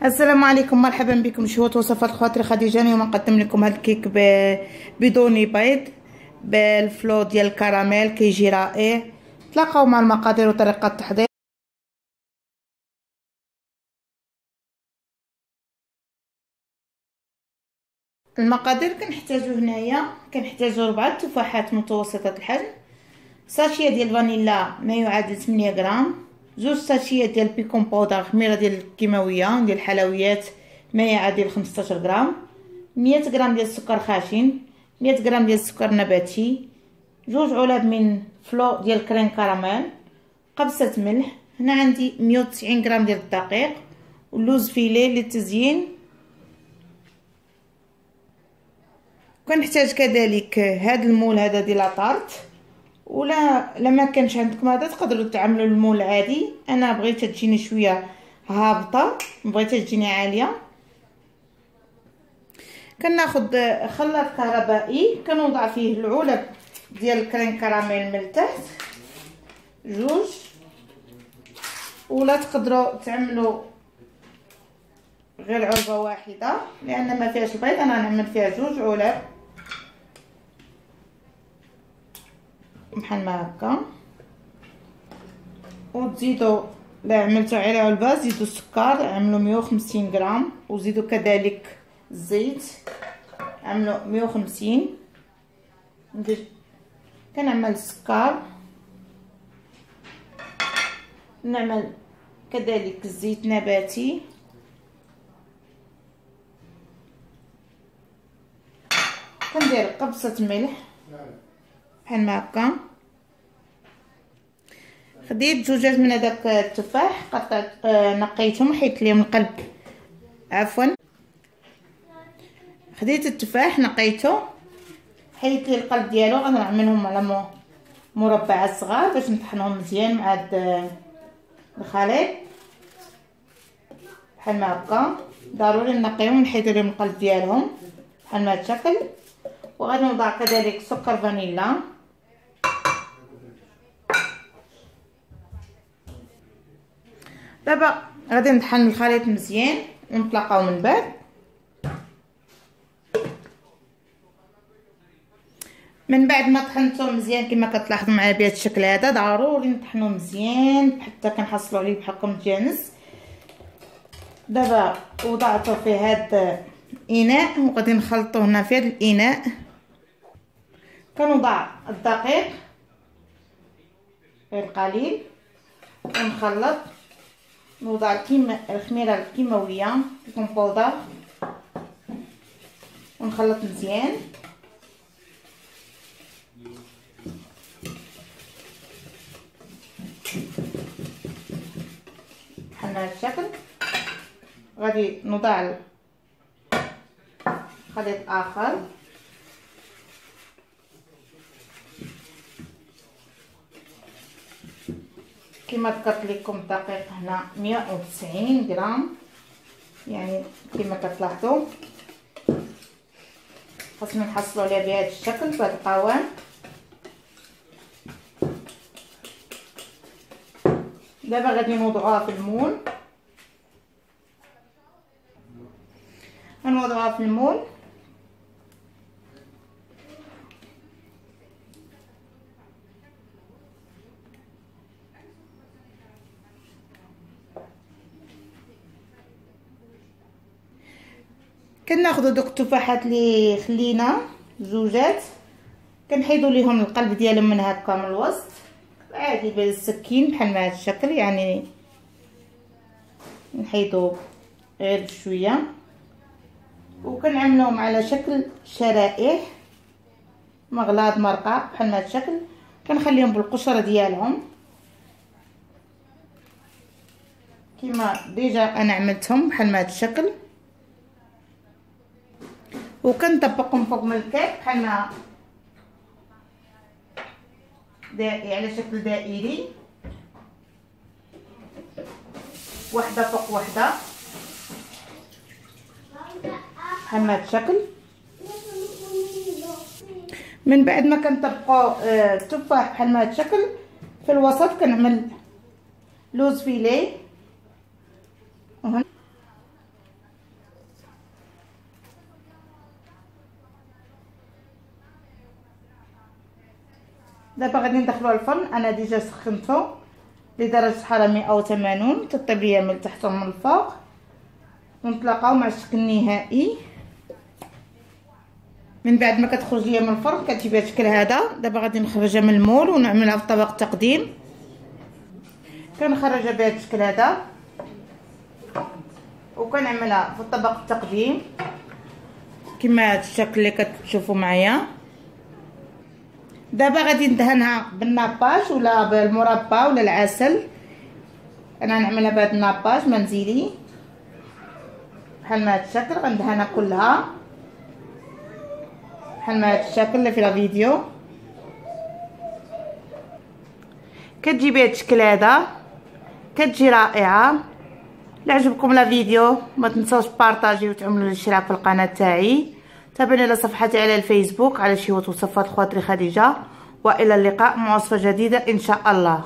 السلام عليكم، مرحبا بكم. شهوة وصفات خاطري خديجه. اليوم نقدم لكم هذا الكيك بدون بيض بالفلو ديال الكراميل، كيجي رائع. تلاقاو مع المقادير وطريقه التحضير. المقادير كنحتاجو هنايا 4 تفاحات متوسطه الحجم، ساشيه ديال فانيلا ما يعادل 8 غرام، 2 ساشيه ديال بيكون باودر خميره ديال الكيماويه ديال الحلويات ما يعادل 15 غرام، 100 غرام ديال السكر خاشن، 100 غرام ديال السكر نباتي، 2 علب من فلو ديال كريم كراميل، قبصه ملح. هنا عندي 190 غرام ديال الدقيق واللوز فيلي للتزيين. كنحتاج كذلك هذا المول هذا ديال لاطارت، ولا ما كانش عندكم هذا تقدروا تعملوا المول عادي. انا بغيتها تجيني شويه هابطه، بغيتها تجيني عاليه. كناخذ خلاط كهربائي كنوضع فيه العلب ديال الكريم كراميل من التحت 2، ولا تقدروا تعملوا غير علبه واحده لان ما فيهاش البيض. انا نعمل فيها 2 علب بحال ما هكا. وتزيدوا لا عملتوا على علبه زيدوا السكر، عملوا 150 غرام، وزيدوا كذلك الزيت، عملوا 150. كنعمل السكر، نعمل كذلك الزيت نباتي، كندير قبصه ملح بحال ما هكا. خديت 2 من هذاك التفاح، قطعت نقيتهم حيت ليهم القلب، عفوا خديت التفاح نقيته حيت لي القلب ديالو. غنعملهم على مربعات صغار باش نطحنهم مزيان مع هاد الخليط بحال ما هكا. ضروري نقيهم ونحيدو لهم القلب ديالهم بحال ما هاد الشكل. وغادي نوضع كذلك سكر فانيلا، دابا غادي نطحن الخليط مزيان ونتلاقاو من بعد. من بعد ما طحنته مزيان كما كتلاحظوا معايا بهذا الشكل هذا، ضروري نطحنوه مزيان حتى كنحصلوا عليه بحالكم متجانس. دابا وضعته في هذا الاناء وغادي نخلطوه هنا في هذا الاناء. كنوضع الدقيق غير قليل ونخلط. نوضع الخميره الكيماويه بيكون باودر ونخلط مزيان بحال هذا الشكل. غادي نوضع خليط اخر، كما ذكرت لكم الدقيق هنا 190 غرام، يعني كما كتلاحظوا خاصنا نحصلوا عليها بهذا الشكل بهذا القوام. دابا غادي نوضعوها في المول، غنوضعوها في المول. كناخذوا دوك التفاحات اللي خلينا 2، كنحيدوا ليهم القلب ديالهم من هكا من الوسط عادي بالسكين بحال ما هذا الشكل، يعني نحيدوا غير شويه وكنعملوهم على شكل شرائح مغلاض مرقع بحال ما هذا الشكل. كنخليهم بالقشره ديالهم كما ديجا انا عملتهم بحال ما هذا الشكل، وكنطبقهم فوق من الكيك بحال ما على شكل دائري، واحده فوق واحده بحال ما هذا الشكل. من بعد ما كنطبقوا التفاح بحال ما هذا الشكل، في الوسط كنعمل لوز فيلي دابا غادي ندخلوها الفرن. انا ديجا سخنته لدرجه حراره 180 تطيب ليا من التحت ومن الفوق. ونتلاقاو مع الشكل النهائي من بعد ما كتخرج ليا من الفرن. كتجي بهذا الشكل هذا. دابا غادي نخرجها من المول ونعملها في طبق التقديم. كنخرجها بهذا الشكل هذا وكنعملها في طبق التقديم كما هذا الشكل اللي كتشوفوا معايا. دابا غادي ندهنها بالناباج ولا بالمربى ولا العسل. انا نعملها بهذا الناباج منزلي بحال ما هذا الشكل. غندهنها كلها بحال ما هذا الشكل اللي في لا فيديو. كتجي بهذا الشكل هذا كتجي رائعه. الا عجبكم لا فيديو ما تنساوش بارطاجيو وتعملوا الاشتراك في القناه تاعي. تابعوني على صفحتي على الفيسبوك على شهوة وصفات خواتري خديجه. والى اللقاء مع وصفه جديده ان شاء الله.